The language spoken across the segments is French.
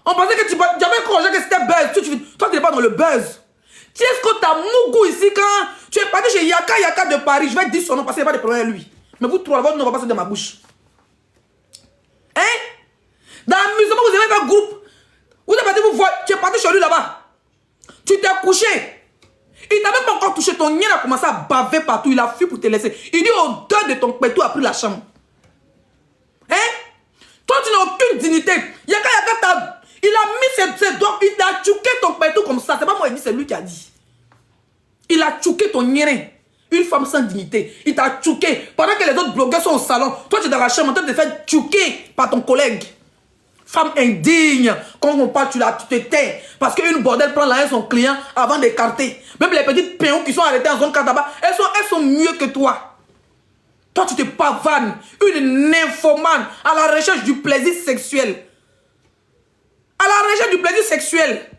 On pensait que tu avais croyé que c'était buzz. Toi, tu n'es pas dans le buzz. Tu est-ce que t'as Mougou ici quand tu es parti chez Yaka de Paris? Je vais te dire son nom parce qu'il n'y a pas de problème avec lui. Mais vous trois, votre nom ne va pas sortir de ma bouche. Hein? Dans l'amusement, vous avez fait un groupe. Vous êtes parti vous voir. Tu es parti chez lui là-bas. Tu t'es couché. Il t'a même pas encore touché. Ton nien a commencé à baver partout. Il a fui pour te laisser. Il dit au deuil de ton pétou a pris la chambre. Hein? Toi, tu n'as aucune dignité. Yaka t'a... Il a mis ses doigts, il t'a tchouqué ton pétou comme ça. C'est pas moi qui dis, c'est lui qui a dit. Il a tchouqué ton nien. Une femme sans dignité. Il t'a tchouqué. Pendant que les autres blogueurs sont au salon, toi tu es dans la chambre en train de te faire tchouquer par ton collègue. Femme indigne. Quand on parle, tu te tais. Parce qu'une bordelle prend la haine son client avant d'écarter. Même les petites péons qui sont arrêtées en zone Kataba, elles sont mieux que toi. Toi, tu te pavanes. Une nymphomane à la recherche du plaisir sexuel. À la recherche du plaisir sexuel.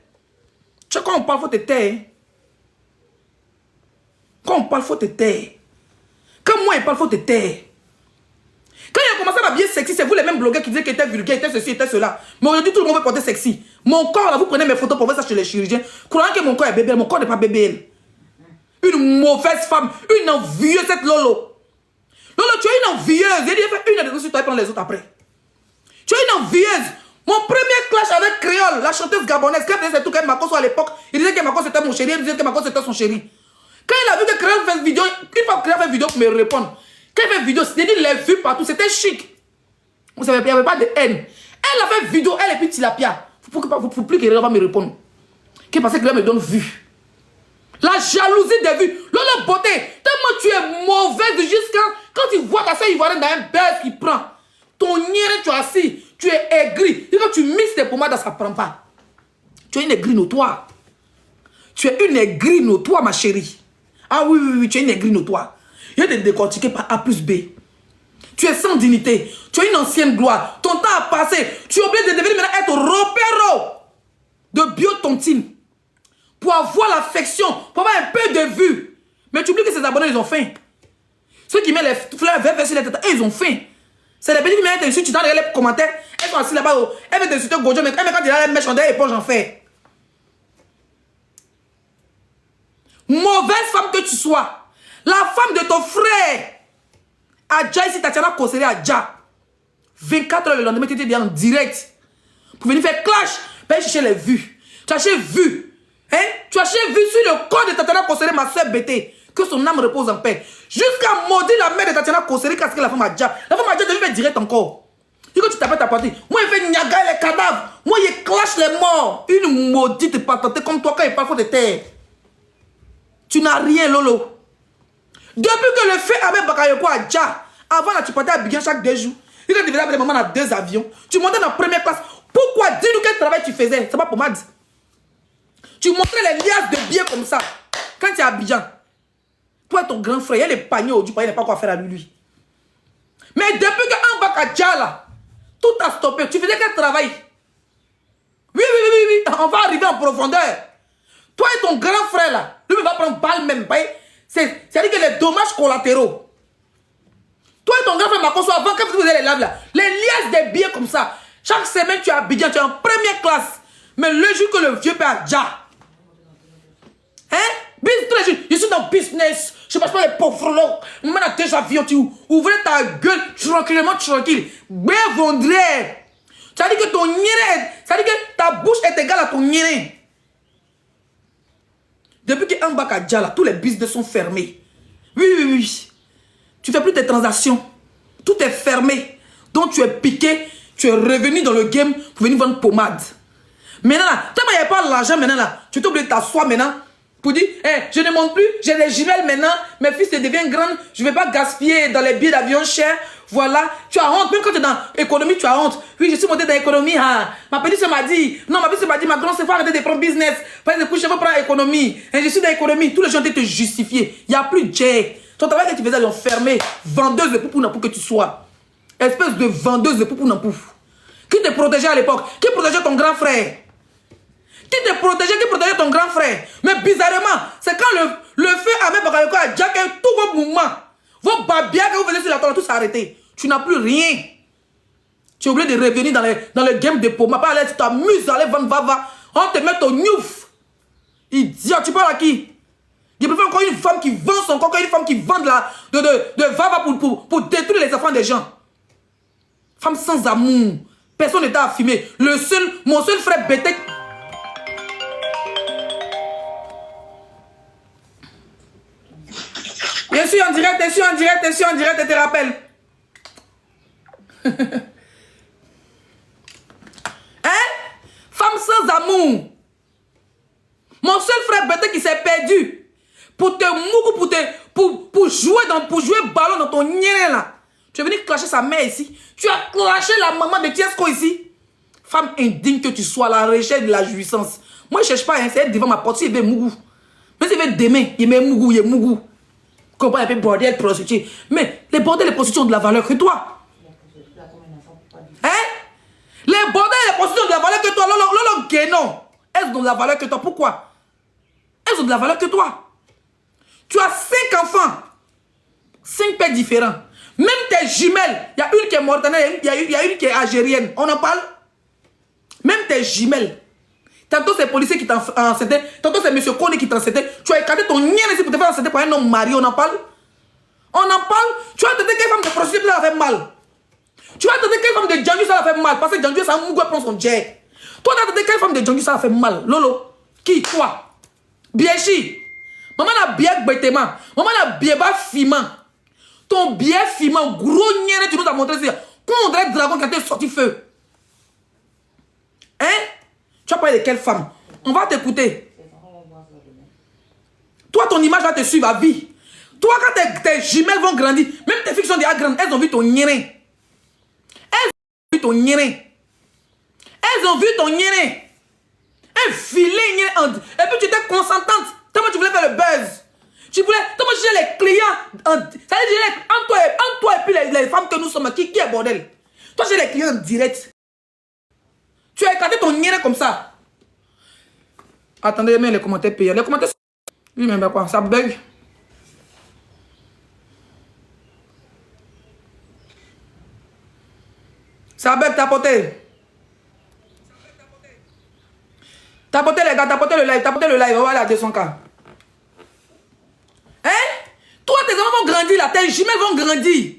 Tu sais, quand on parle, il faut te taire. Quand on parle, il faut te taire. Quand moi, il parle, il faut te taire. Quand il a commencé à m'habiller sexy, c'est vous les mêmes blogueurs qui disaient qu'il était vulgaire, était ceci, était cela. Mais aujourd'hui, tout le monde veut porter sexy. Mon corps, là, vous prenez mes photos pour voir ça chez les chirurgiens. Croyant que mon corps est bébé, mon corps n'est pas bébé. Une mauvaise femme, une envieuse, cette Lolo. Lolo, tu es une envieuse. J'ai dit, fais une de nous, toi et prends les autres après. Tu es une envieuse. Mon premier clash avec Créole, la chanteuse gabonaise, quand elle faisait tout, Mako à l'époque, il disait que Mako c'était mon chéri, il disait que Mako c'était son chéri. Quand il a vu que Créole fait une vidéo, une fois que Créole fait une vidéo pour me répondre, quand il fait une vidéo, c'était dit les vues partout, c'était chic. Vous savez, il n'y avait pas de haine. Elle a fait une vidéo, elle et puis Tilapia. Il ne faut plus que Créole va me répondre. Qui parce que Créole me donne vue. La jalousie des vues, la beauté, tellement tu es mauvaise jusqu'à quand tu vois ta soeur ivoirienne dans un buzz qui prend. Ton nière, tu es assis, tu es aigri. Et quand tu mixes tes pommades, ça ne prend pas. Tu es une aigrie notoire. Tu es une aigrie notoire, ma chérie. Ah oui, oui, oui, tu es une aigrie notoire. Il y a des décortiqués par A plus B. Tu es sans dignité. Tu es une ancienne gloire. Ton temps a passé. Tu es obligé de devenir maintenant être repéro de biotontine. Pour avoir l'affection, pour avoir un peu de vue. Mais tu oublies que ces abonnés, ils ont faim. Ceux qui mettent les fleurs vertes sur les têtes, ils ont faim. C'est les petits qui mettent dessus, tu t'en regardes les commentaires, elles sont assis là-bas, elles mettent insulter Gojo, mais quand il a les mèches en derrière, éponge en fer. Mauvaise femme que tu sois, la femme de ton frère, Adja ici, Tatiana Kosere Adja, 24 heures le lendemain, tu étais en direct, pour venir faire clash, pour aller chercher les vues. Tu as acheté vues, hein? Tu as acheté vues sur le corps de Tatiana Kosere, ma soeur Bété. Que son âme repose en paix. Jusqu'à maudire la mère de Tatiana Kosere, qu'est-ce que la femme a déjà. La femme a déjà devenu faire direct encore. Et quand tu t'appelles ta partie, moi, il fait niaga les cadavres. Moi, il clash les morts. Une maudite patentée comme toi, quand il parle, faut de terre. Tu n'as rien, Lolo. Depuis que le feu Ahmed Bakayoko a déjà, avant là, tu partais à Abidjan chaque 2 jours. Et quand tu venais avec des mamans dans 2 avions, tu montais dans la première classe. Pourquoi? Dis-nous quel travail tu faisais. C'est pas pour moi. Tu montrais les liasses de billets comme ça. Quand tu es à Abidjan. Toi et ton grand frère, il y a les pagnots du panier, il n'y a pas quoi faire à lui. Mais depuis que Ambakadja là, tout a stoppé. Tu faisais quel travail? Oui, on va arriver en profondeur. Toi et ton grand frère là, lui il va prendre balle même. C'est-à-dire que les dommages collatéraux. Toi et ton grand frère Makoso, avant que vous faisiez les laves là, les liasses des billets comme ça, chaque semaine tu es à Abidjan, tu es en première classe. Mais le jour que le vieux père Adja, hein? Tous les jours, je suis dans le business. Je passe pas les pauvres là. Maintenant, à 2 avions, tu ouvres ta gueule tranquillement, tranquille. Bien vendré. Ça dit que ton nire, ça dit que ta bouche est égale à ton nire. Depuis que Ambakadja là, tous les business sont fermés. Oui. Tu fais plus tes transactions. Tout est fermé. Donc tu es piqué, tu es revenu dans le game pour venir vendre pommade. Maintenant là, tellement il n'y a pas l'argent maintenant là, tu t'es obligé de t'asseoir maintenant. Pour dire, je ne monte plus, j'ai les jumelles maintenant, mes fils deviennent grands, je ne vais pas gaspiller dans les billets d'avion chers. Voilà, tu as honte, même quand tu es dans l'économie, tu as honte. Oui, je suis monté dans l'économie. Hein. Ma petite soeur m'a dit, non, ma petite soeur m'a dit, ma grande, c'est faut arrêter de prendre business. Parce que je veux prendre l'économie. Et je suis dans l'économie, tous les gens te justifier. Il n'y a plus de Jay. Ton travail que tu faisais, ils l'ont fermé. Vendeuse de poupou pour que tu sois. Espèce de vendeuse de poupou pouf. Qui te protégeait à l'époque? Qui protégeait ton grand frère? Qui te protégeait, qui protégeait ton grand frère? Mais bizarrement, c'est quand le feu Ahmed Bakayoko a jacké tous vos mouvements, vos babias que vous faisiez sur la toile, tout s'est arrêté. Tu n'as plus rien. Tu es obligé de revenir dans le game de Poma. Pas aller, tu t'amuses, allez, va. On te met au nyouf. Idiot, tu parles à qui? Je préfère encore une femme qui vend son corps qu'une femme qui vend de Vava pour détruire les enfants des gens. Femme sans amour. Personne n'était affirmé. Mon seul frère bêtait. Je suis en direct, je te rappelle. Hein? Femme sans amour. Mon seul frère bêté qui s'est perdu pour te mougou, pour jouer ballon dans ton nien là. Tu es venu clasher sa mère ici. Tu as clashé la maman de Tiesco ici. Femme indigne que tu sois, la recherche de la jouissance. Moi je cherche pas, hein, c'est devant ma porte, si il veut mougou. Mais s'il veut demain, il met mougou. Comprends un peu bordel, prostituée. Mais les bordels et les prostituées ont de la valeur que toi. Hein? Les bordels et les prostituées ont de la valeur que toi. Lolo Guénon. Elles ont de la valeur que toi. Pourquoi? Elles ont de la valeur que toi. Tu as 5 enfants. 5 pères différents. Même tes jumelles. Il y a une qui est mortanaise, il y a une qui est algérienne. On en parle? Même tes jumelles. Tantôt c'est policier qui t'enceintait, tantôt c'est M. Kone qui t'enceintait. Tu as écarté ton nien ici pour te faire enceinter par un homme marié, on en parle? On en parle? Tu as entendu quelle femme de prostituée ça a fait mal? Tu as entendu quelle femme de Django ça a fait mal? Parce que Django ça a mougou prendre son jet. Toi tu as entendu quelle femme de Django ça a fait mal? Lolo? Qui? Toi? Biechi? Maman n'a bien bêtement. Maman n'a bien bas fiment. Ton bien fiment, gros nien, tu nous as montré ça. Quand on dirait dragon quand t'es sorti feu. Hein? Tu vas parler de quelle femme? On va t'écouter. Toi, ton image va te suivre à vie. Toi, quand tes jumelles vont grandir, même tes filles qui sont déjà grandes, elles ont vu ton nyérin. Elles ont vu ton nyérin. Elles ont vu ton nyérin. Un filet nyérin. Et puis tu étais consentante. Tellement tu voulais faire le buzz. Tu voulais, tellement tu gères les clients. Ça veut dire, entre toi et puis les femmes que nous sommes, qui est bordel? Toi, j'ai les clients en direct. Tu as écarté ton nyérin comme ça. Attendez, mais les commentaires payants. Les commentaires. Oui, mais quoi? Ça bug. Ça bug, tapoter. Tapoter les gars, tapoter le live. On va aller à 200K. Hein? Toi, tes enfants vont grandir là. Tes jumelles vont grandir.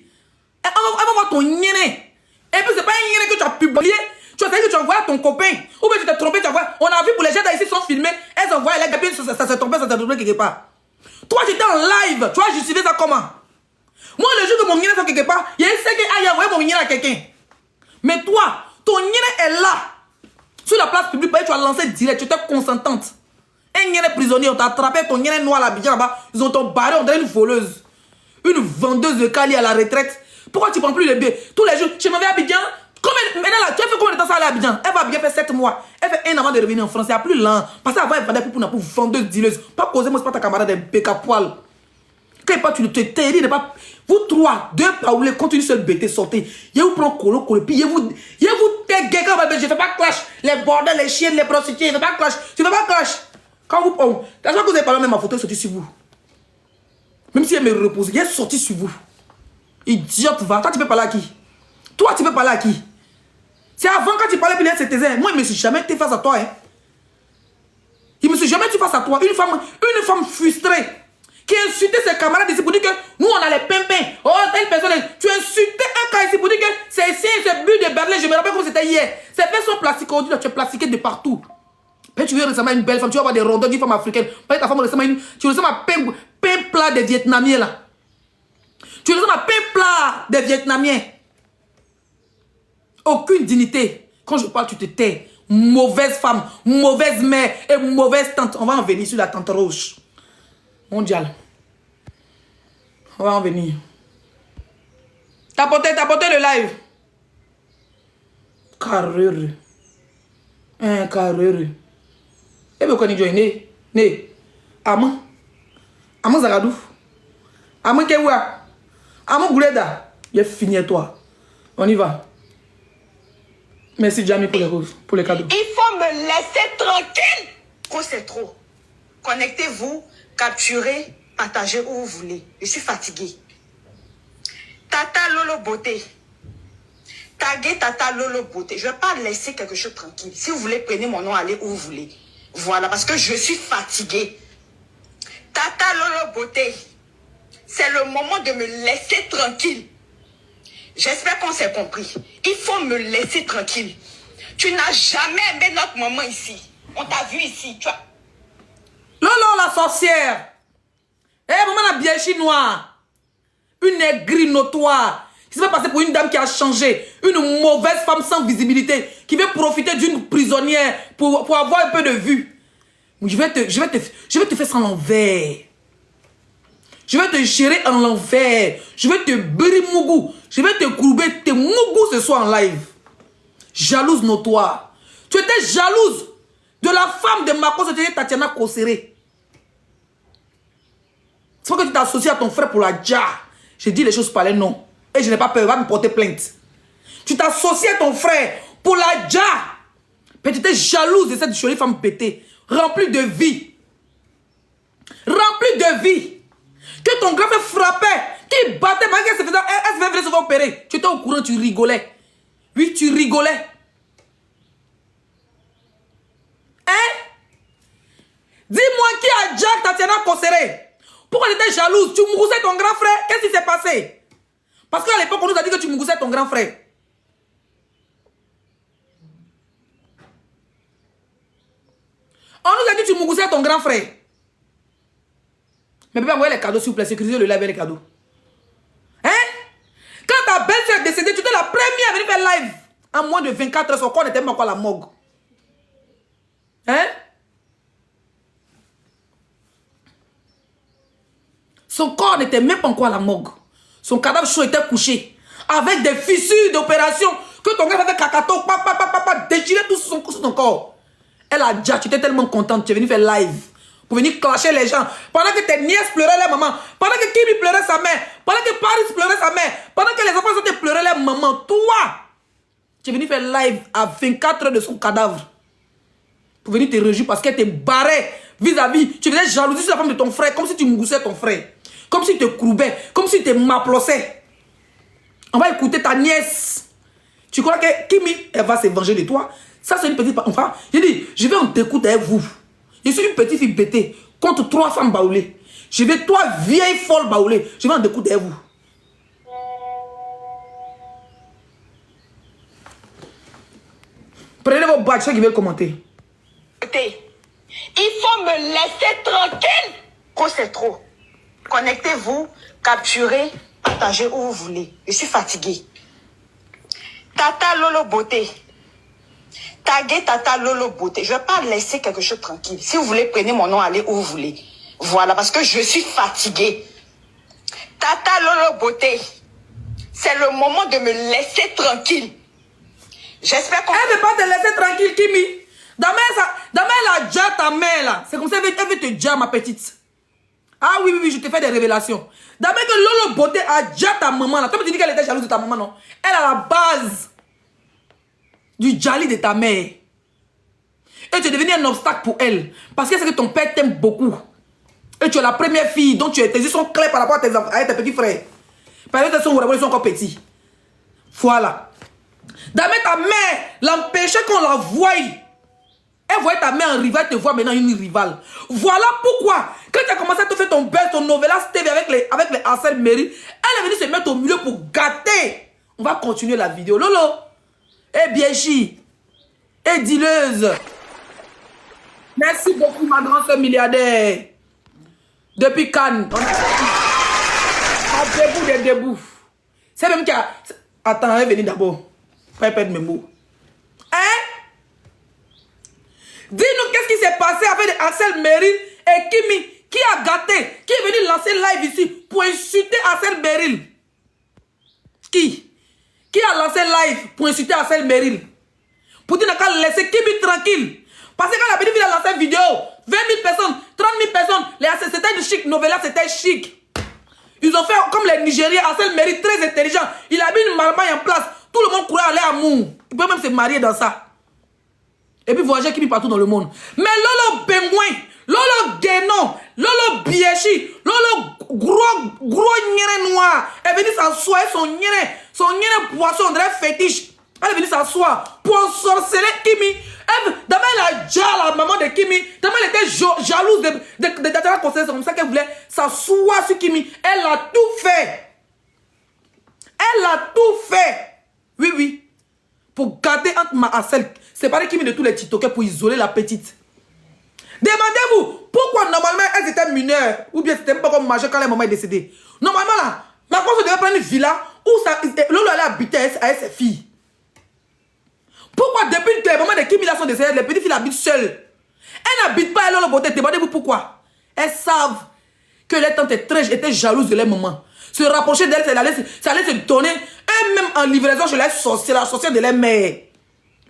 Elles vont voir ton nyérin. Et puis, c'est pas un nyérin que tu as publié. Tu as dit que tu envoies à ton copain. Ou bien tu t'es trompé, tu envoies. On a vu pour les gens ici sont filmés. Elles envoient les gars, ça s'est trompé quelque part. Toi, tu étais en live. Tu as justifié ça comment? Moi, le jour que mon nyérin fait quelque part, il y a un sait qu'il a envoyé mon nyérin à quelqu'un. Mais toi, ton nyérin est là. Sur la place publique, tu as lancé direct. Tu étais consentante. Un nyérin prisonnier, on t'a attrapé ton nyérin noir là-bas. Ils ont ton barré, on dirait une voleuse. Une vendeuse de Cali à la retraite. Pourquoi tu prends plus les billets? Tous les jours, je m'en vais à Abidjan. Maintenant, là, tu as fait combien de temps ça à Abidjan? Elle va bien faire 7 mois. Elle fait 1 an avant de revenir en France. C'est plus lent. Parce qu'elle va vendre pour vendeuse, dealeuse. Pas causer, moi, c'est pas ta camarade d'un bec à poil. Quand tu te terrible, pas. Vous trois, 2 paoulés, quand une seule bête sortez. Je vous prends colo, puis je vous t'égaye quand je fais pas clash. Les bordels, les chiens, les prostituées, je fais pas clash. Tu fais pas clash. Quand vous prenez. La fois que vous avez parlé, même ma photo est sortie sur vous. Même si elle me repose, elle est sortie sur vous. Idiote, va. Toi, tu peux parler à qui? Toi, tu peux parler à qui? C'est avant quand tu parlais, puis c'était ça. Moi, je me suis jamais été face à toi. Hein. Il me suis jamais été face à toi. Une femme frustrée qui insultait ses camarades ici pour dire que nous, on a les pimpins. Oh, telle personne. Tu insultais un cas ici pour dire que c'est ici, c'est but de Berlin. Je me rappelle comme c'était hier. Ces fesses sont plastiques aujourd'hui, tu es plastiqué de partout. Puis tu veux ressembler à une belle femme, tu vas avoir des rondeurs d'une femme africaine. Peut-être ta femme ressemble à une. Tu ressembles à pain plat des Vietnamiens là. Tu ressembles à pain plat des Vietnamiens. Aucune dignité. Quand je parle, tu te tais. Mauvaise femme, mauvaise mère et mauvaise tante. On va en venir sur la tante rouge. Mondial. On va en venir. Tapotez le live. Carrure. Un carrure. Et bien, quand il est né. Aman. Aman Zagadou. Aman Kewa. Aman Gouleda. Il est fini à toi. On y va. Merci Jamie pour les cadeaux. Il faut me laisser tranquille. Trop c'est trop. Connectez-vous, capturez, partagez où vous voulez. Je suis fatiguée. Tata Lolo Beauté. taguez Tata Lolo Beauté. Je ne vais pas laisser quelque chose tranquille. Si vous voulez, prenez mon nom, allez où vous voulez. Voilà, parce que je suis fatiguée. Tata Lolo Beauté, c'est le moment de me laisser tranquille. J'espère qu'on s'est compris. Il faut me laisser tranquille. Tu n'as jamais aimé notre maman ici. On t'a vu ici. Tu vois. Lolo la sorcière. Eh, maman la bien chinois. Une aigrie notoire. Qui s'est passé pour une dame qui a changé. Une mauvaise femme sans visibilité. Qui veut profiter d'une prisonnière pour avoir un peu de vue. Je vais te faire ça en l'envers. Je vais te gérer en l'envers. Je vais te brimougou. Je vais te courber tes mougou ce soir en live. Jalouse notoire. Tu étais jalouse de la femme de Mako, c'était Tatiana Kosere. C'est pour que tu t'es associé à ton frère pour la dja. J'ai dit les choses par les noms. Et je n'ai pas peur, va me porter plainte. Tu t'es associé à ton frère pour la dja. Mais tu étais jalouse de cette jolie femme pétée. Remplie de vie. Remplie de vie. Que ton grand frère frappait, qui battait, malgré qu'elle se faisait opérer. Tu étais au courant, tu rigolais. Oui, tu rigolais. Hein? Dis-moi qui a Jack Tatiana Kosere. Pourquoi tu étais jalouse? Tu mouroussais ton grand frère. Qu'est-ce qui s'est passé? Parce qu'à l'époque, on nous a dit que tu mouroussais ton grand frère. On nous a dit que tu mouroussais ton grand frère. Mais papa, envoyez les cadeaux, s'il vous plaît. Sécurisez le live avec les cadeaux. Hein? Quand ta belle-soeur est décédée, tu étais la première à venir faire live. En moins de 24 heures, son corps n'était même pas encore à la morgue. Hein? Son corps n'était même pas encore à la morgue. Son cadavre chaud était couché. Avec des fissures d'opération. Que ton gars fait cacato, déchirer tout sur son corps. Elle a déjà, tu étais tellement contente. Tu es venue faire live. Pour venir clasher les gens. Pendant que tes nièces pleuraient leur maman. Pendant que Kimi pleurait sa mère. Pendant que Paris pleurait sa mère. Pendant que les enfants étaient pleurés leur maman. Toi, tu es venu faire live à 24 heures de son cadavre. Pour venir te réjouir parce qu'elle te barrait vis-à-vis. Tu faisais jalousie sur la femme de ton frère. Comme si tu moussais ton frère. Comme si tu te courbais. Comme si tu te m'applaudissais. On va écouter ta nièce. Tu crois que Kimi, elle va se venger de toi? Ça, c'est une petite... Enfin, j'ai dit, je vais en t'écouter avec vous. Je suis une petite fille bêtée contre 3 femmes baoulées. Je vais 3 vieilles folles baoulées. Je vais en découdre vous. Prenez vos badges, ceux qui veulent commenter. Il faut me laisser tranquille. Oh, c'est trop. Connectez-vous, capturez, partagez où vous voulez. Je suis fatiguée. Tata Lolo Beauté. Taguez Tata Lolo Beauté. Je ne vais pas laisser quelque chose tranquille. Si vous voulez, prenez mon nom, allez où vous voulez. Voilà, parce que je suis fatiguée. Tata Lolo Beauté, c'est le moment de me laisser tranquille. J'espère qu'on... Elle ne veut pas te laisser tranquille, Kimi. Demain, elle a déjà ta mère, là. C'est comme ça qu'elle veut te dire, ma petite. Ah oui, je te fais des révélations. Demain que Lolo Beauté a déjà ta maman, là. Toi, tu dis qu'elle était jalouse de ta maman, non? Elle a la base du jali de ta mère. Et tu es devenu un obstacle pour elle. Parce que c'est que ton père t'aime beaucoup. Et tu es la première fille dont tes yeux sont clairs par rapport à tes petits frères. Parce que tes soeurs sont encore petits. Voilà. D'abord ta mère l'empêchait qu'on la voie. Elle voyait ta mère en rivale, te voit maintenant une rivale. Voilà pourquoi, quand tu as commencé à te faire ton buzz, ton Novelas TV avec les Ansel Merrill, elle est venue se mettre au milieu pour gâter. On va continuer la vidéo. Lolo. Eh bien, et dileuse. Merci beaucoup, ma grande soeur milliardaire. Depuis Cannes. On a debout des debout. C'est même qui a... Attends, elle est venue d'abord. Pas perdre mes mots. Hein? Dis-nous qu'est-ce qui s'est passé avec Ansel Merrill et Kimi qui a gâté, qui est venu lancer live ici pour insulter Ansel Merrill. Qui a lancé live pour insulter Ansel Merrill? Pour dire qu'elle a laissé Kimi tranquille. Parce qu'elle a venu lancer une vidéo. 20 000 personnes, 30 000 personnes. C'était du chic. Novella, c'était chic. Ils ont fait comme les Nigériens. Ansel Merrill, très intelligent. Il a mis une marmaille en place. Tout le monde courait aller à Mou. Il peut même se marier dans ça. Et puis voyager Kimi partout dans le monde. Mais Lolo Bengouin, Lolo Guénon, Lolo Biechi, Lolo gros nyere noir est venu s'asseoir son nyere poisson, on dirait fétiche. Elle est venue s'asseoir pour ensorceler Kimi. D'abord, elle a déjà la maman de Kimi. D'abord, elle était jalouse de Tatiana Conseil. C'est comme ça qu'elle voulait s'asseoir sur Kimi. Elle a tout fait. Elle a tout fait. Oui, oui. Pour garder entre ma Marcel, séparer Kimi de tous les TikTokers pour isoler la petite. Demandez-vous pourquoi normalement elles étaient mineures ou bien c'était pas comme majeure quand la maman est décédée. Normalement là, ma cause devait prendre une villa où Lolo allait habiter avec ses filles. Pourquoi depuis que les mamans de Kimi là sont décédées, les petites filles habitent seules? Elles n'habitent pas à Lolo Beauté. Demandez-vous pourquoi. Elles savent que les tantes étaient jalouses de leur maman. Se rapprocher d'elles, ça allait se donner eux-mêmes en livraison chez la sorcière de leur mère.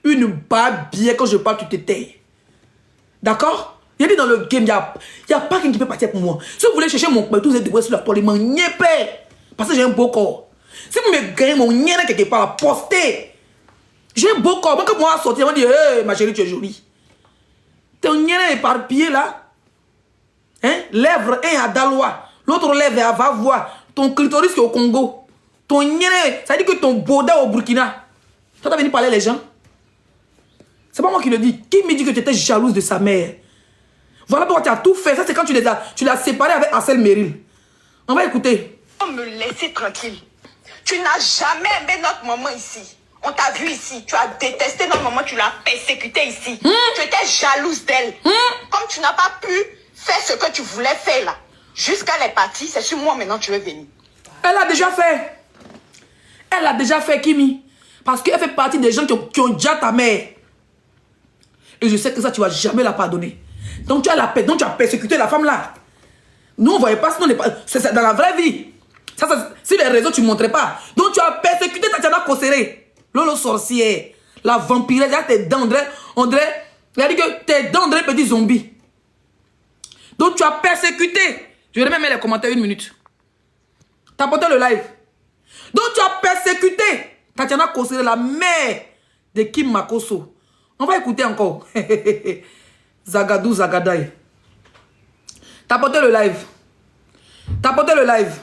Une barre bien quand je parle, tu te tais. D'accord? Il y a dit dans le game, il n'y a pas quelqu'un qui peut partir pour moi. Si vous voulez chercher mon père, vous êtes débrouillé sur la toile, il m'en niépé. Parce que j'ai un beau corps. Si vous me gagnez mon niépé quelque part, postez. J'ai un beau corps. Moi, quand moi sortir, on dit, hey, ma chérie, tu es jolie. Ton niépé éparpillé là. Hein? Lèvre, un à Dalois. L'autre lèvre à Vavois. Ton clitoris qui est au Congo. Ton niépé, ça veut dire que ton baudet au Burkina. Toi, t'as venu parler les gens. C'est pas moi qui le dis. Qui me dit que tu étais jalouse de sa mère? Voilà pourquoi tu as tout fait. Ça, c'est quand tu l'as séparé avec Ansel Meryl. On va écouter. Faut me laisser tranquille. Tu n'as jamais aimé notre maman ici. On t'a vu ici. Tu as détesté notre maman. Tu l'as persécutée ici. Tu étais jalouse d'elle. Comme tu n'as pas pu faire ce que tu voulais faire là. Jusqu'à les parties, c'est sur moi maintenant tu veux venir. Elle a déjà fait. Elle a déjà fait, Kimi. Parce qu'elle fait partie des gens qui ont déjà ta mère. Et je sais que ça, tu ne vas jamais la pardonner. Donc tu as persécuté la femme là. Nous, on ne voyait pas, sinon c'est dans la vraie vie. Ça, si les réseaux, tu ne montrais pas. Donc tu as persécuté Tatiana Kosere. Lolo sorcière. La vampire, là, tes dents, on dirait, il a dit que tes dents, petit zombie. Donc tu as persécuté. Je vais même mettre les commentaires 1 minute. Tu as porté le live. Donc tu as persécuté Tatiana Kosere, la mère de Kim Makoso. On va écouter encore. Zagadou Zagadaï. T'as porté le live. T'as porté le live.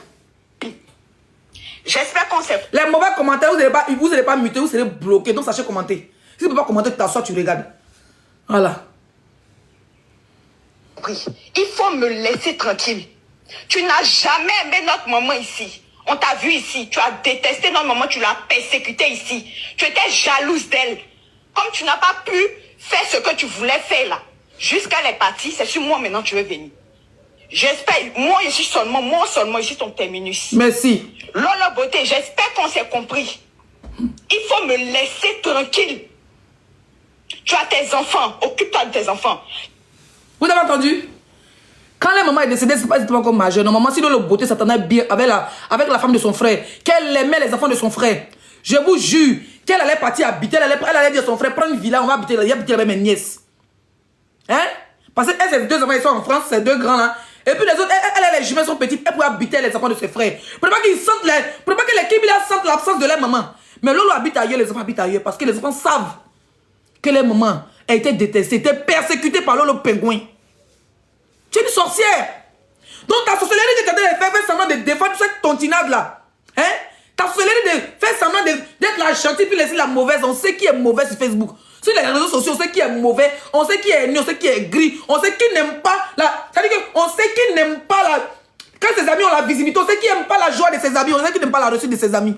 J'espère qu'on s'est... Les mauvais commentaires, vous n'allez pas muter, vous serez bloqué. Donc sachez commenter. Si tu ne peux pas commenter, tu t'assois, tu regardes. Voilà. Il faut me laisser tranquille. Tu n'as jamais aimé notre maman ici. On t'a vu ici. Tu as détesté notre maman, tu l'as persécutée ici. Tu étais jalouse d'elle. Comme tu n'as pas pu faire ce que tu voulais faire là, jusqu'à les parties, c'est sur moi maintenant tu veux venir. J'espère, moi seulement, ici ton terminus. Merci. Lolo Beauté, j'espère qu'on s'est compris. Il faut me laisser tranquille. Tu as tes enfants, occupe-toi de tes enfants. Vous avez entendu? Quand la maman est décédée, c'est pas encore majeur. Normalement, si Lolo Beauté s'attendait bien avec la femme de son frère, qu'elle aimait les enfants de son frère, je vous jure qu'elle allait partir habiter, elle allait dire à son frère, prends une villa, on va habiter avec mes nièces. Hein? Parce que ses 2 enfants, ils sont en France, ces 2 grands là. Et puis les autres, les jumelles sont petites, elle pouvait habiter les enfants de ses frères. Pour pas que les Kébila sentent l'absence de leur maman. Mais Lolo habite ailleurs, les enfants habitent ailleurs. Parce que les enfants savent que leur maman a été détestée, était persécutée par Lolo Pingouin. Tu es une sorcière. Donc ta sorcellerie que tu as fait semblant de défendre cette tontinade là. Hein? Ta sorcellerie de faire semblant d'être la gentille puis laisser la mauvaise. On sait qui est mauvais sur Facebook. Sur les réseaux sociaux, on sait qui est mauvais. On sait qui est nu, on sait qui est gris. On sait qui n'aime pas la... C'est-à-dire qu'on sait qui n'aime pas la... Quand ses amis ont la visibilité, on sait qui n'aime pas la joie de ses amis. On sait qui n'aime pas la réussite de ses amis.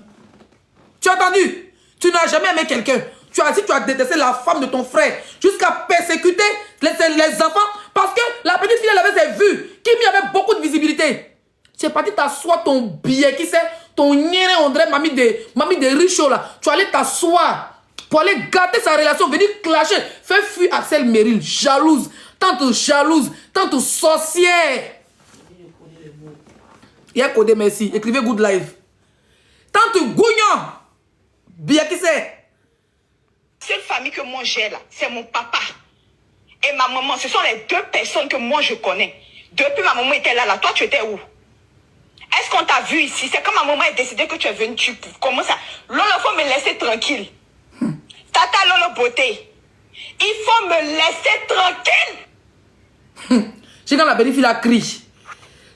Tu as entendu? Tu n'as jamais aimé quelqu'un. Si tu as détesté la femme de ton frère jusqu'à persécuter les enfants parce que la petite fille, elle avait ses vues. Kimi avait beaucoup de visibilité. Tu es parti t'asseoir ton billet, qui sait, ton niéré, on dirait mamie de Richaud là. Tu allais t'asseoir pour aller gâter sa relation, venir clasher, faire fuir Ansel Meryl, jalouse, tante sorcière. Il y a codé, merci. Écrivez good live. Tante Gougnon, bien qui c'est. La seule famille que moi j'ai là, c'est mon papa et ma maman. Ce sont les 2 personnes que moi je connais. Depuis ma maman était là, toi tu étais où? Est-ce qu'on t'a vu ici? C'est quand ma maman est décidée que tu es venu, comment ça? Lolo, faut me laisser tranquille. Tata Lolo Beauté, il faut me laisser tranquille. J'ai quand la belle fille a crié.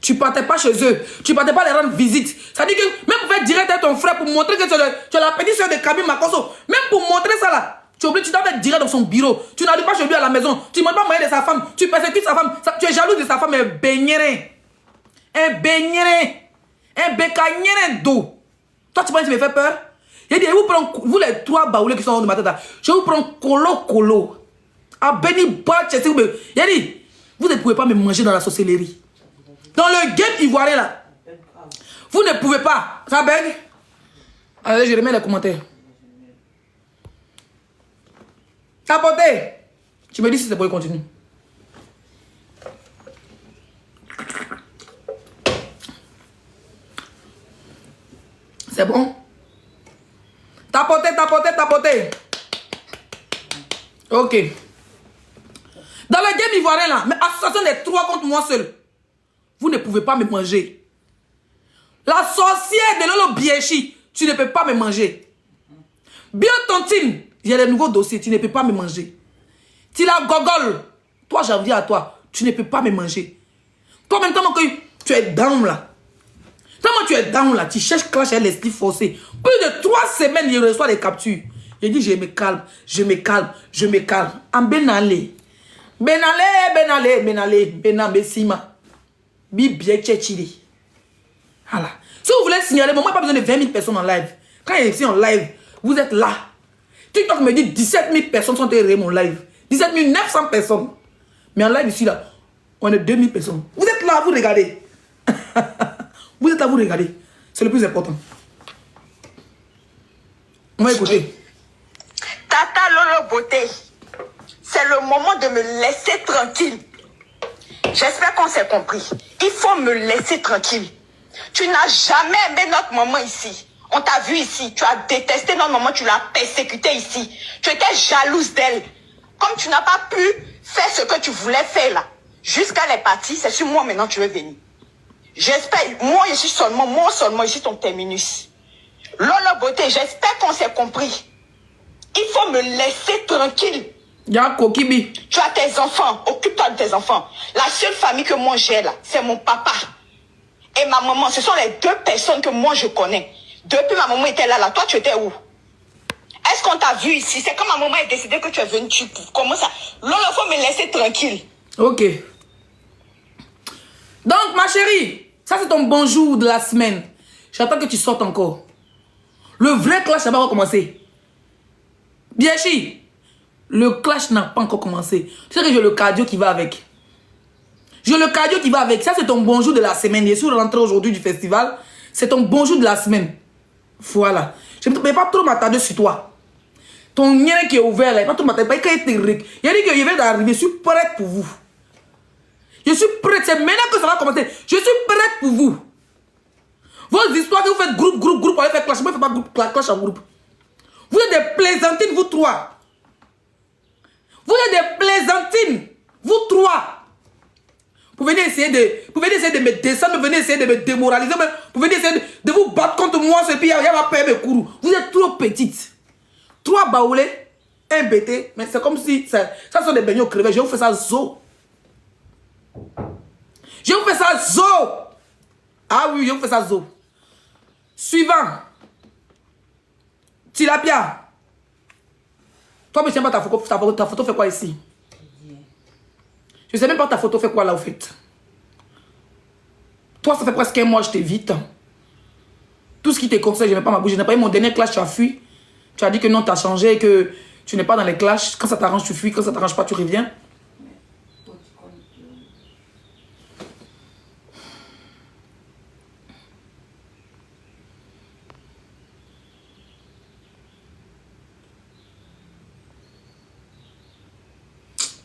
Tu partais pas chez eux. Tu partais pas les rendre visite. Ça dit que même pour faire direct avec ton frère, pour montrer que tu es la petite soeur de Camille Makosso, même pour montrer ça là, tu es obligé, tu dois faire direct dans son bureau. Tu n'arrives pas chez lui à la maison. Tu ne demandes pas moyen de sa femme. Tu persécutes sa femme. Tu es jaloux de sa femme. Un beignet. Un beignet. Un bécagneret d'eau. Toi, tu penses que tu me fais peur? Il dit, vous les trois baoulés qui sont en haut de ma tête, je vous prends colo. À Béni Bat, il dit, vous ne pouvez pas me manger dans la sorcellerie. Dans le game ivoirien là, vous ne pouvez pas. Ça baigne? Allez, je remets les commentaires. Tapoter. Tu me dis si c'est pour continuer. C'est bon? Tapoter. Ok. Dans le game ivoirien là, mais association des trois contre moi seul. Vous ne pouvez pas me manger. La sorcière de Lolo Biechi, tu ne peux pas me manger. Biotontine, il y a les nouveaux dossiers, tu ne peux pas me manger. Tila Gogol, toi j'en dis à toi, tu ne peux pas me manger. Toi maintenant que tu es down là. Tellement tu es down là, tu cherches clash avec l'esprit forcé. Plus de 3 semaines, il reçoit des captures. Il dit je me calme. En Benale. Benambesima. Bien tchéchili. Voilà. Si vous voulez signaler, moi, pas besoin de 20 000 personnes en live. Quand il est ici en live, vous êtes là. TikTok me dit 17 000 personnes sont arrivées mon live. 17 900 personnes. Mais en live ici, là, on est 2 000 personnes. Vous êtes là, vous regardez. Vous êtes là, vous regardez. C'est le plus important. On va écouter. Tata Lolo Beauté, c'est le moment de me laisser tranquille. J'espère qu'on s'est compris. Il faut me laisser tranquille. Tu n'as jamais aimé notre maman ici. On t'a vu ici. Tu as détesté notre maman. Tu l'as persécutée ici. Tu étais jalouse d'elle. Comme tu n'as pas pu faire ce que tu voulais faire là. Jusqu'à les parties, c'est sur moi maintenant tu veux venir. J'espère. Moi seulement ici ton terminus. Lolo Beauté, j'espère qu'on s'est compris. Il faut me laisser tranquille. Kibi. Tu as tes enfants, occupe-toi de tes enfants. La seule famille que moi j'ai là, c'est mon papa et ma maman. Ce sont les 2 personnes que moi je connais. Depuis ma maman était là, toi tu étais où? Est-ce qu'on t'a vu ici? C'est quand ma maman a décidé que tu es venu, tu commences à... Lolo, il faut me laisser tranquille. Ok. Donc ma chérie, ça c'est ton bonjour de la semaine. J'attends que tu sortes encore. Le vrai clash n'a pas encore commencé. Bien chi. Le clash n'a pas encore commencé. Tu sais que j'ai le cardio qui va avec. J'ai le cardio qui va avec. Ça, c'est ton bonjour de la semaine. Je suis rentré aujourd'hui du festival. C'est ton bonjour de la semaine. Voilà. Je ne vais pas trop m'attarder sur toi. Ton lien qui est ouvert là, il ne va pas trop m'attarder. Il a dit qu'il vient d'arriver. Je suis prête pour vous. Je suis prête. C'est maintenant que ça va commencer. Je suis prête pour vous. Vos histoires que vous faites groupe pour aller faire clash. Moi, je ne fais pas clash en groupe. Vous êtes des plaisantines, vous trois. Vous êtes des plaisantines, vous trois. Vous venez essayer de me descendre, vous venez essayer de me démoraliser, vous venez essayer de vous battre contre moi, et puis il y a ma paix mes courroux. Vous êtes trop petites. 3 baoulés, 1 BT, mais c'est comme si ça sont des beignets crevés. Je vous fais ça zo. Je vous fais ça zo. Ah oui, je vous fais ça zo. Suivant. Tilapia. Toi, mais je ne sais pas ta photo fait quoi ici? Je ne sais même pas ta photo fait quoi là au fait. Toi, ça fait presque 1 mois, je t'évite. Tout ce qui te conseille, je ne mets pas ma bouche. Je n'ai pas eu mon dernier clash, tu as fui. Tu as dit que non, tu as changé, que tu n'es pas dans les clashs. Quand ça t'arrange, tu fuis. Quand ça ne t'arrange pas, tu reviens.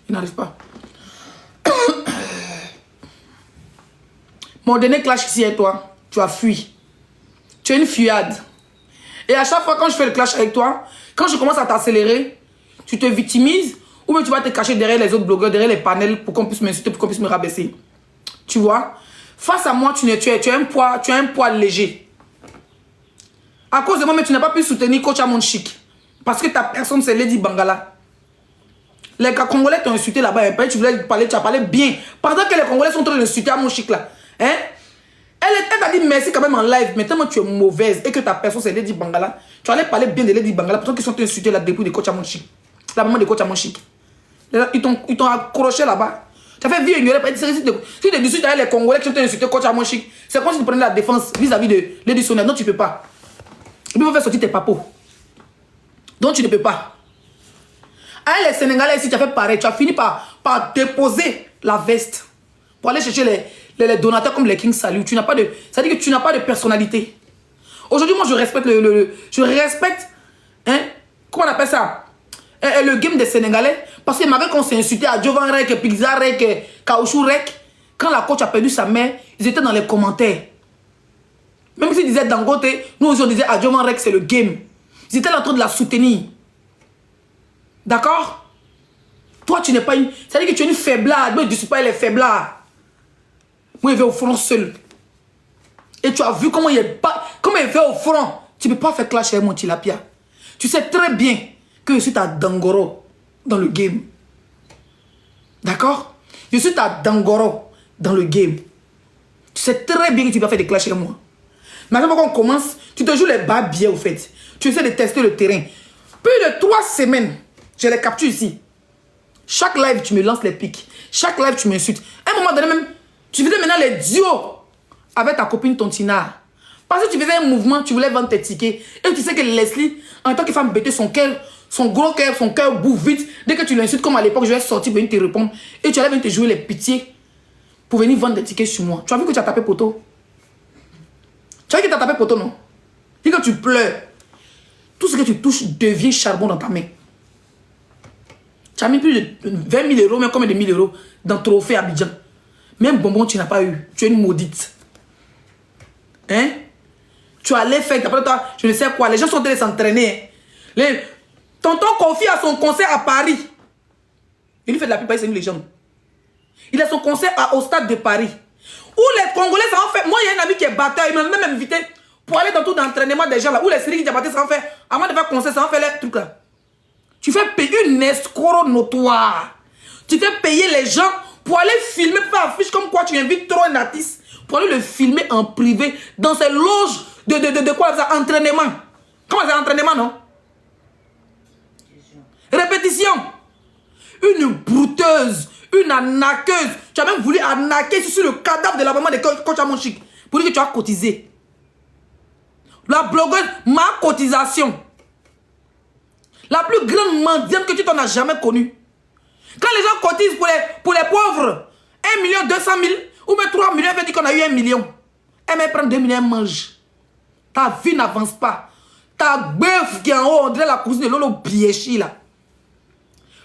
Il n'arrive pas. Mon dernier clash ici est toi. Tu as fui. Tu es une fuyade. Et à chaque fois quand je fais le clash avec toi, quand je commence à t'accélérer, tu te victimises ou bien tu vas te cacher derrière les autres blogueurs, derrière les panels pour qu'on puisse m'insulter, pour qu'on puisse me rabaisser. Tu vois? Face à moi, tu as un poids léger. À cause de moi, mais tu n'as pas pu soutenir Coach Amon Chic. Parce que ta personne, c'est Lady Bangala. Les Congolais t'ont insulté là-bas. Tu voulais parler, tu as parlé bien. Pendant que les Congolais sont en train d'insulter à mon chic là. Hein? merci quand même en live, mais tellement tu es mauvaise et que ta personne c'est Lady Bangala, tu allais parler bien de Lady Bangala, pour ceux qui sont insultés là depuis de Coach Amon Chic. La maman de Coach Amon Chic. Ils t'ont accroché là-bas. Tu as fait vie ignorer. Si tu discutes avec les Congolais qui sont insultés Coach Amon Chic, c'est comme si tu prenais la défense vis-à-vis de Lady Sonia. Non, tu ne peux pas. Et puis il faut faire sortir tes papos. Donc tu ne peux pas. Avec les Sénégalais ici, tu as fait pareil. Tu as fini par déposer la veste pour aller chercher les donateurs comme les King Salut. Tu n'as pas de, ça veut dire que tu n'as pas de personnalité. Aujourd'hui, moi, je respecte je respecte, hein, comment on appelle ça, le game des Sénégalais. Parce que malgré qu'on s'est insulté à Jovan Rek, Pizza Rek, Kaochou Rek, quand la coach a perdu sa mère, ils étaient dans les commentaires. Même s'ils disaient Dangote, nous aussi on disait à Jovan Rek, c'est le game. Ils étaient en train de la soutenir. D'accord? Toi, tu n'es pas une... Ça veut dire que tu es une faiblard. Moi, je ne suis pas les faiblards. Moi, il va au front seul. Et tu as vu comment il va au front. Tu ne peux pas faire clash avec mon tilapia. Tu sais très bien que je suis ta Dangoro dans le game. D'accord? Je suis ta Dangoro dans le game. Tu sais très bien que tu peux faire des clashs avec moi. Maintenant qu'on commence, tu te joues les bas bien au fait. Tu essaies de tester le terrain. Plus de 3 semaines, je les capture ici. Chaque live, tu me lances les pics. Chaque live, tu m'insultes. À un moment donné même, tu faisais maintenant les duos avec ta copine Tontina. Parce que tu faisais un mouvement, tu voulais vendre tes tickets. Et tu sais que Leslie, en tant que femme bêtée, son cœur, son gros cœur, son cœur bouffe vite. Dès que tu l'insultes, comme à l'époque, je vais sortir, venir te répondre. Et tu allais venir te jouer les pitiés pour venir vendre des tickets sur moi. Tu as vu que tu as tapé poteau? Tu as vu que tu as tapé poteau, non? Dis que tu pleures. Tout ce que tu touches devient charbon dans ta main. Tu as mis plus de 20 000 euros, même combien de 1000 euros dans trophée Abidjan. Même bonbon, tu n'as pas eu. Tu es une maudite. Hein? Tu allais faire, après toi, je ne sais quoi. Les gens sont allés s'entraîner. Tonton Kofi a son concert à Paris. Il fait de la pub, c'est une légende. Il a son concert au stade de Paris. Où les Congolais s'en fait. Moi, il y a un ami qui est batteur. Il m'a même invité pour aller dans tout l'entraînement des gens là. Où les séries qui s'en fait. Avant de faire concert, ça en fait les trucs là. Tu fais payer une escroc notoire. Tu fais payer les gens pour aller filmer, pour faire affiche comme quoi tu invites trop un artiste. Pour aller le filmer en privé dans ces loges de quoi ça? Entraînement. Comment c'est entraînement, non? Répétition. Une brouteuse, une arnaqueuse. Tu as même voulu arnaquer sur le cadavre de la maman de Coach Amon Chic pour dire que tu as cotisé. La blogueuse, ma cotisation. La plus grande mendiante que tu t'en as jamais connue. Quand les gens cotisent pour les pauvres, 1 200 000 ou même 3 millions, elle veut dire qu'on a eu 1 million. Elle me prend 2 millions, elle mange. Ta vie n'avance pas. Ta bœuf qui est en haut, on dirait la cousine de Lolo Biechi là.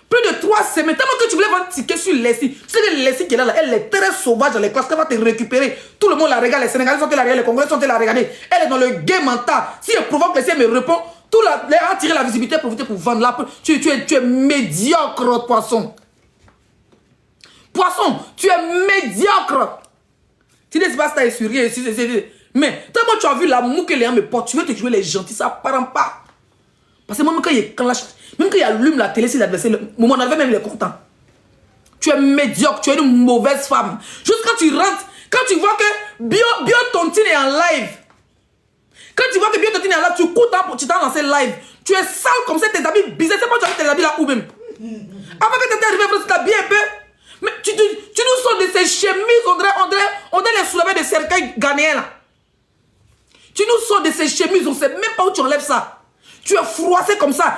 Plus de 3 semaines, tellement que tu voulais vendre un ticket sur Leslie. Tu sais que Leslie qui est là, elle est très sauvage dans les classes, elle va te récupérer. Tout le monde la regarde, les Sénégalais sont là, les Congolais sont là la regarder. Elle est dans le game mental. Si elle provoque Leslie, elle me répond. Tout a attiré la visibilité, profiter pour vendre là. Tu es médiocre, poisson. Poisson, tu es médiocre. Tu dis, c'est pas ça, sur rien. Mais tellement tu as vu l'amour que les gens me portent, tu veux te jouer les gentils, ça part pas. Parce que même quand il clash, même quand il allume la télé, c'est l'adversaire, mon adversaire même il est content. Tu es médiocre, tu es une mauvaise femme. Juste quand tu rentres, quand tu vois que Bio Tontine est en live, quand tu vois que Bio Tontine est en live, tu cours tu t'as lancé live. Tu es sale comme ça, tes habits bizarres. C'est pas tu as tes habits là où même. Avant que tu étais arrivé, tu t'habilles un peu. Mais tu nous sors de ces chemises, on dirait les soulevés de cercueil ghanéens là. Tu nous sors de ces chemises, on ne sait même pas où tu enlèves ça. Tu es froissé comme ça.